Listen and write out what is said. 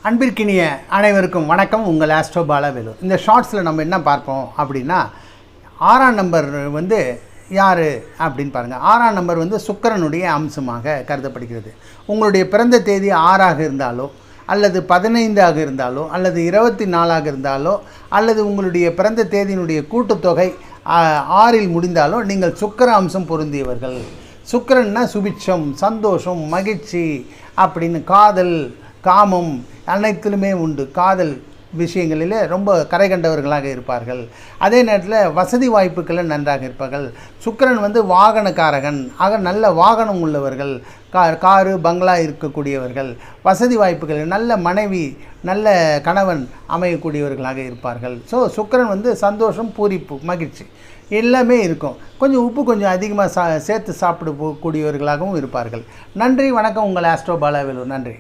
அன்பிற்கினிய அனைவருக்கும் வணக்கம். உங்கள் ஆஸ்ட்ரோ பாலவேலு. இந்த ஷார்ட்ஸில் நம்ம என்ன பார்ப்போம் அப்படின்னா, 6ஆம் நம்பர் யார் அப்படின்னு பாருங்கள். 6ஆம் நம்பர் சுக்கிரனுடைய அம்சமாக கருதப்படுகிறது. உங்களுடைய பிறந்த தேதி 6ஆக இருந்தாலோ அல்லது 15ஆக இருந்தாலோ அல்லது 24ஆக இருந்தாலோ அல்லது உங்களுடைய பிறந்த தேதியினுடைய கூட்டுத்தொகை 6இல் முடிந்தாலோ நீங்கள் சுக்கிர அம்சம் பொருந்தியவர்கள். சுக்கிரன்னா சுபிட்சம், சந்தோஷம், மகிழ்ச்சி அப்படின்னு, காதல், காமம் அனைத்திலுமே உண்டு. காதல் விஷயங்களில் ரொம்ப கரை கண்டவர்களாக இருப்பார்கள். அதே நேரத்தில் வசதி வாய்ப்புகளில் நன்றாக இருப்பார்கள். சுக்கிரன் வாகனக்காரகன் ஆக நல்ல வாகனம் உள்ளவர்கள், காரு பங்களா இருக்கக்கூடியவர்கள், வசதி வாய்ப்புகள், நல்ல மனைவி, நல்ல கணவன் அமையக்கூடியவர்களாக இருப்பார்கள். ஸோ சுக்கிரன் சந்தோஷம், பூரிப்பு, மகிழ்ச்சி எல்லாமே இருக்கும். கொஞ்சம் உப்பு கொஞ்சம் அதிகமாக சேர்த்து சாப்பிட போகக்கூடியவர்களாகவும் இருப்பார்கள். நன்றி, வணக்கம். உங்கள் ஆஸ்ட்ரோ பாலவேலு. நன்றி.